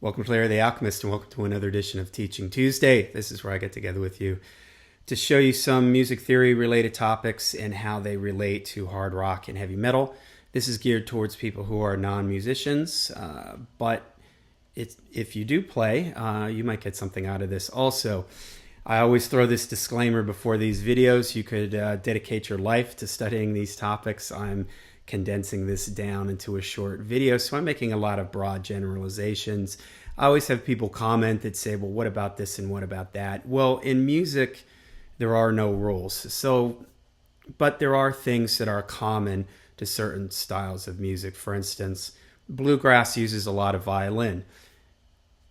Welcome to Larry the Alchemist, and welcome to another edition of Teaching Tuesday. This is where I get together with you to show you some music theory related topics and how they relate to hard rock and heavy metal. This is geared towards people who are non-musicians, but if you do play, you might get something out of this also. I always throw this disclaimer before these videos. You could dedicate your life to studying these topics. I'm condensing this down into a short video, so I'm making a lot of broad generalizations. I always have people comment that say, well, what about this and what about that? Well, in music, there are no rules. But there are things that are common to certain styles of music. For instance, bluegrass uses a lot of violin.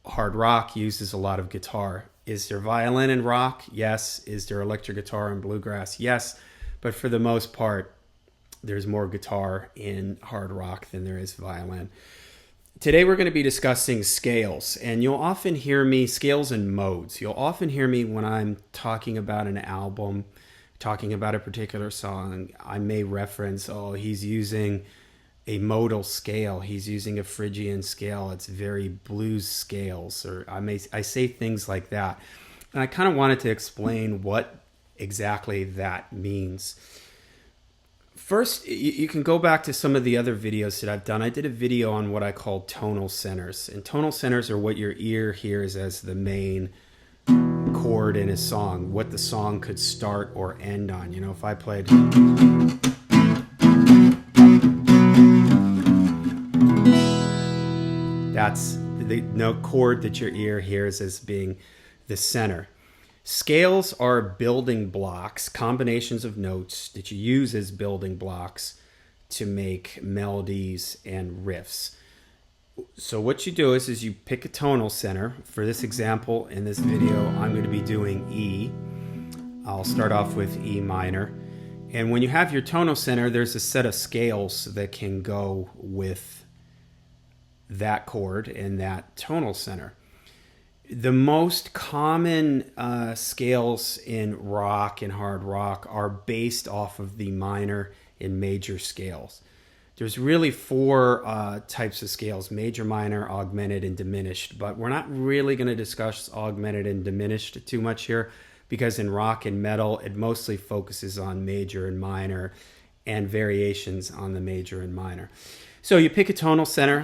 Hard rock uses a lot of guitar. Is there violin in rock? Yes. Is there electric guitar in bluegrass? Yes. But for the most part, there's more guitar in hard rock than there is violin. Today we're going to be discussing scales, and you'll often hear me, scales and modes. You'll often hear me when I'm talking about an album, talking about a particular song. I may reference, oh, he's using a modal scale. He's using a Phrygian scale. It's very blues scales, or I say things like that. And I kind of wanted to explain what exactly that means. First, you can go back to some of the other videos that I've done. I did a video on what I call tonal centers. And tonal centers are what your ear hears as the main chord in a song, what the song could start or end on. You know, if I played... That's the note chord that your ear hears as being the center. Scales are building blocks, combinations of notes that you use as building blocks to make melodies and riffs. So what you do is you pick a tonal center. For this example, in this video, I'm going to be doing E. I'll start off with E minor. And when you have your tonal center, there's a set of scales that can go with that chord and that tonal center. The most common scales in rock and hard rock are based off of the minor and major scales. There's really four types of scales: major, minor, augmented, and diminished. But we're not really going to discuss augmented and diminished too much here, because in rock and metal, it mostly focuses on major and minor and variations on the major and minor. So you pick a tonal center.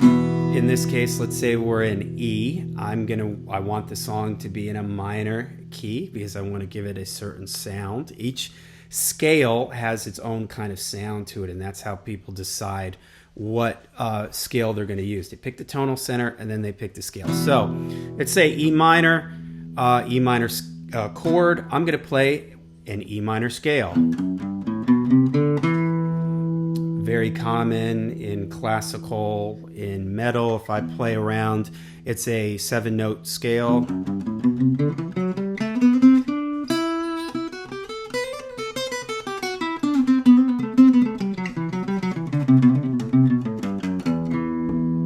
In this case, let's say we're in E. I want the song to be in a minor key because I want to give it a certain sound. Each scale has its own kind of sound to it, and that's how people decide what scale they're going to use. They pick the tonal center and then they pick the scale. So let's say E minor chord. I'm going to play an E minor scale. Very common in classical, in metal. If I play around, it's a 7-note scale.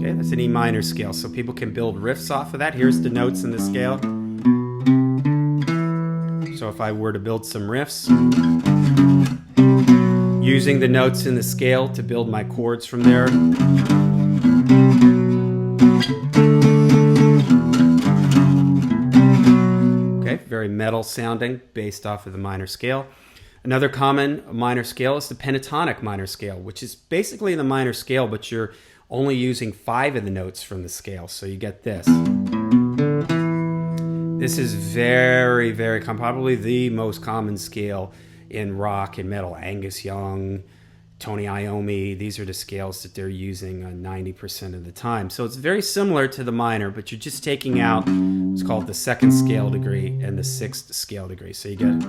Okay, that's an E minor scale, so people can build riffs off of that. Here's the notes in the scale. So if I were to build some riffs, using the notes in the scale to build my chords from there. Okay, very metal sounding, based off of the minor scale. Another common minor scale is the pentatonic minor scale, which is basically the minor scale, but you're only using 5 of the notes from the scale. So you get this. This is very, very common, probably the most common scale in rock and metal. Angus Young, Tony Iommi, these are the scales that they're using 90% of the time. So it's very similar to the minor, but you're just taking out what's called the 2nd scale degree and the 6th scale degree. So you get...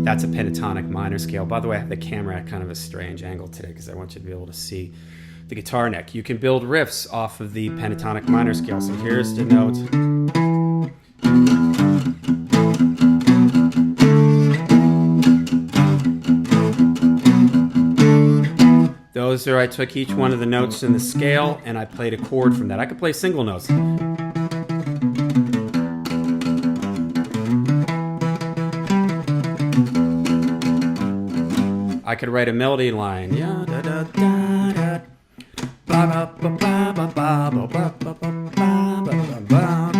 That's a pentatonic minor scale. By the way, I have the camera at kind of a strange angle today because I want you to be able to see the guitar neck. You can build riffs off of the pentatonic minor scale. So here's the notes. Those are, I took each one of the notes in the scale and I played a chord from that. I could play single notes. I could write a melody line. Yeah, da, da, da, da. Ba, ba, ba, ba, ba, ba, ba, ba, ba, ba, ba, ba.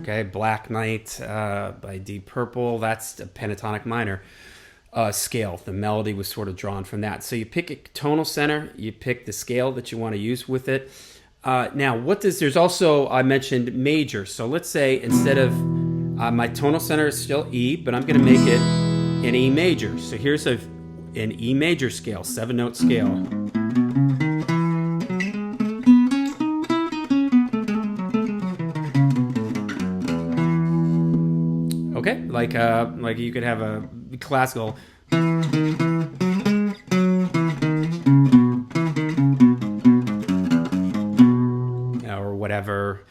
Okay, Black Knight by Deep Purple. That's a pentatonic minor scale. The melody was sort of drawn from that. So you pick a tonal center, you pick the scale that you want to use with it. Now, there's also, I mentioned major. So let's say instead of my tonal center is still E, but I'm going to make it an E major. So here's an E major scale, 7-note scale. Okay, like you could have a classical. Or whatever.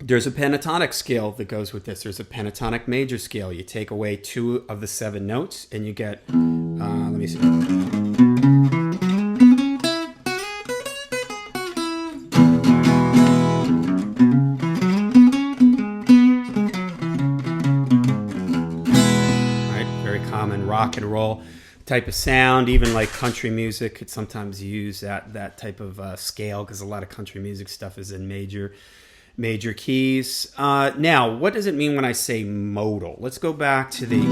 There's a pentatonic scale that goes with this. There's a pentatonic major scale. You take away 2 of the 7 notes and you get, let me see. Rock and roll type of sound, even like country music could sometimes use that type of scale, because a lot of country music stuff is in major keys. Now, what does it mean when I say modal? Let's go back to the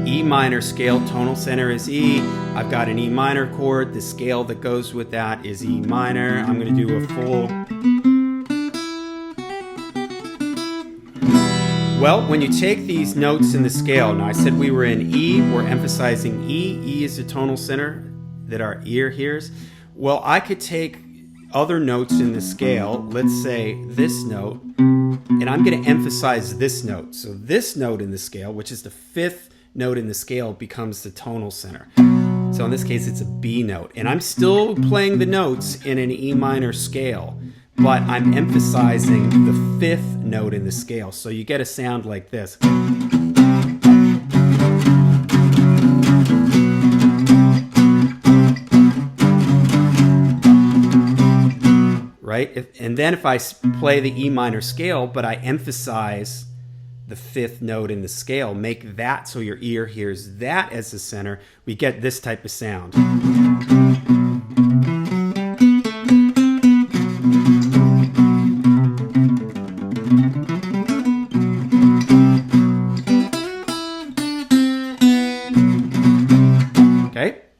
E minor scale. Tonal center is E. I've got an E minor chord. The scale that goes with that is E minor. I'm going to do a full. Well, when you take these notes in the scale, now I said we were in E, we're emphasizing E. E is the tonal center that our ear hears. Well, I could take other notes in the scale, let's say this note, and I'm going to emphasize this note. So this note in the scale, which is the 5th note in the scale, becomes the tonal center. So in this case, it's a B note. And I'm still playing the notes in an E minor scale, but I'm emphasizing the 5th note in the scale. So you get a sound like this. Right? And then if I play the E minor scale, but I emphasize the 5th note in the scale, make that so your ear hears that as the center, we get this type of sound.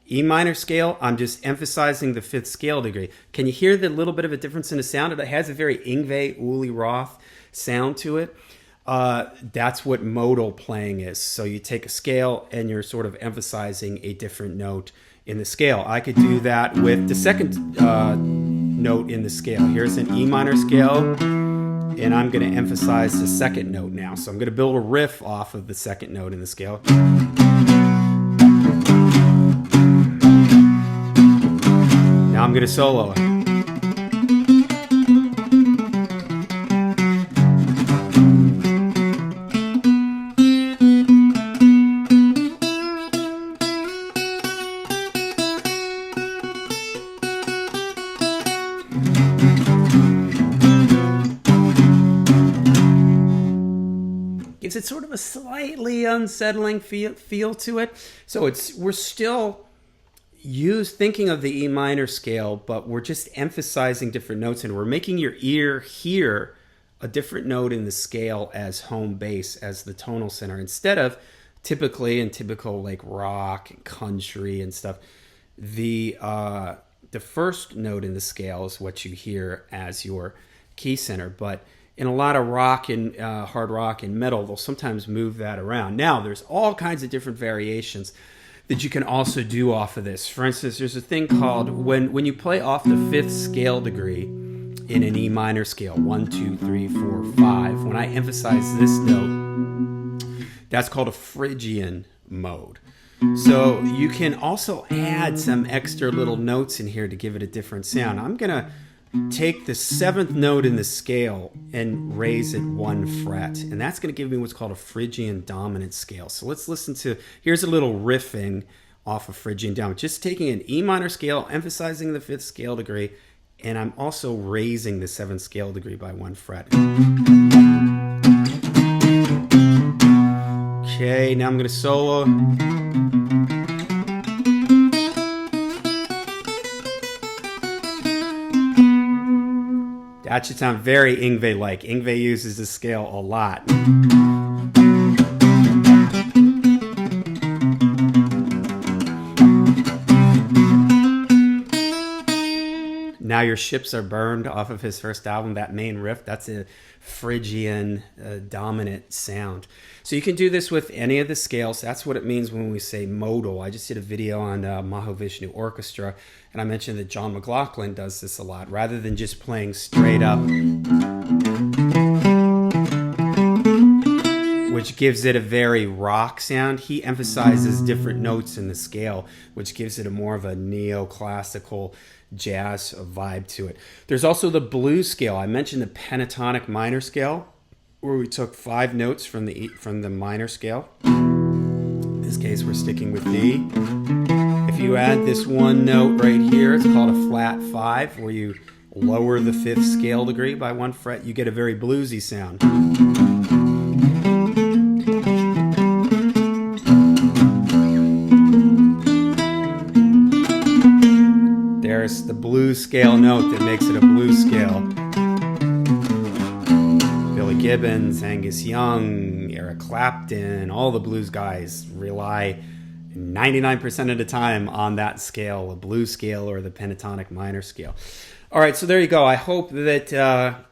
E minor scale, I'm just emphasizing the 5th scale degree. Can you hear the little bit of a difference in the sound? It has a very Yngwie, Uli Roth sound to it. That's what modal playing is. So you take a scale and you're sort of emphasizing a different note in the scale. I could do that with the 2nd note in the scale. Here's an E minor scale, and I'm going to emphasize the 2nd note now. So I'm going to build a riff off of the 2nd note in the scale. Now I'm going to solo it. Gives it sort of a slightly unsettling feel to it. So we're still thinking of the E minor scale, but we're just emphasizing different notes, and we're making your ear hear a different note in the scale as home base, as the tonal center, instead of typical like rock and country and stuff. The 1st note in the scale is what you hear as your key center, but in a lot of rock and hard rock and metal, they'll sometimes move that around. Now, there's all kinds of different variations that you can also do off of this. For instance, there's a thing called, when you play off the 5th scale degree in an E minor scale, 1, 2, 3, 4, 5, when I emphasize this note, that's called a Phrygian mode. So you can also add some extra little notes in here to give it a different sound. I'm going to take the 7th note in the scale and raise it 1 fret, and that's going to give me what's called a Phrygian dominant scale. So let's listen to, here's a little riffing off of Phrygian dominant, just taking an E minor scale, emphasizing the 5th scale degree, and I'm also raising the 7th scale degree by 1 fret. Okay, now I'm going to solo. That should sound very Yngwie-like. Yngwie uses this scale a lot. Now Your Ships Are Burned off of his first album, that main riff, that's a Phrygian dominant sound. So you can do this with any of the scales. That's what it means when we say modal. I just did a video on Mahavishnu Orchestra, and I mentioned that John McLaughlin does this a lot. Rather than just playing straight up, which gives it a very rock sound, he emphasizes different notes in the scale, which gives it a more of a neoclassical jazz vibe to it. There's also the blues scale. I mentioned the pentatonic minor scale, where we took 5 notes from the minor scale. In this case, we're sticking with D. If you add this one note right here, it's called a flat 5, where you lower the 5th scale degree by 1 fret, you get a very bluesy sound. There's the blues scale note that makes it a blues scale. Billy Gibbons, Angus Young, Eric Clapton, all the blues guys rely 99% of the time on that scale, a blues scale or the pentatonic minor scale. All right, so there you go. I hope that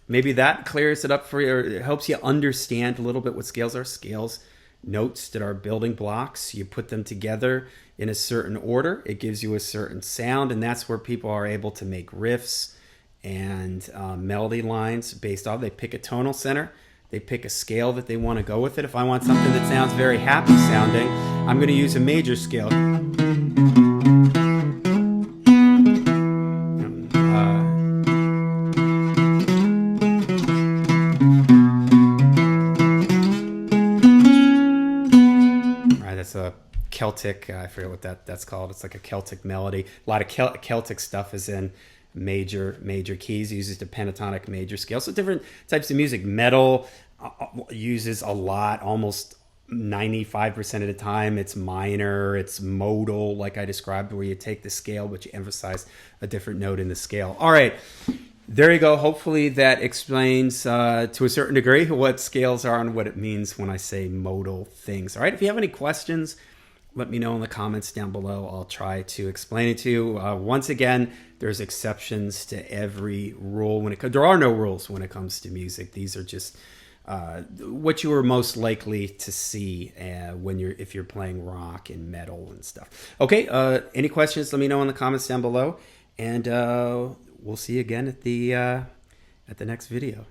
maybe that clears it up for you, or it helps you understand a little bit what scales are. Scales, notes that are building blocks. You put them together in a certain order. It gives you a certain sound, and that's where people are able to make riffs and melody lines based off. They pick a tonal center. They pick a scale that they want to go with it. If I want something that sounds very happy sounding, I'm going to use a major scale. That's a Celtic, I forget what that's called. It's like a Celtic melody. A lot of Celtic stuff is in major keys. It uses the pentatonic major scale. So different types of music. Metal uses a lot, almost 95% of the time. It's minor, it's modal, like I described, where you take the scale, but you emphasize a different note in the scale. All right. There you go. Hopefully that explains to a certain degree what scales are and what it means when I say modal things. All right. If you have any questions, let me know in the comments down below. I'll try to explain it to you. Once again, there's exceptions to every rule there are no rules when it comes to music. These are just what you are most likely to see if you're playing rock and metal and stuff. Okay. Any questions? Let me know in the comments down below, and we'll see you again at the next video.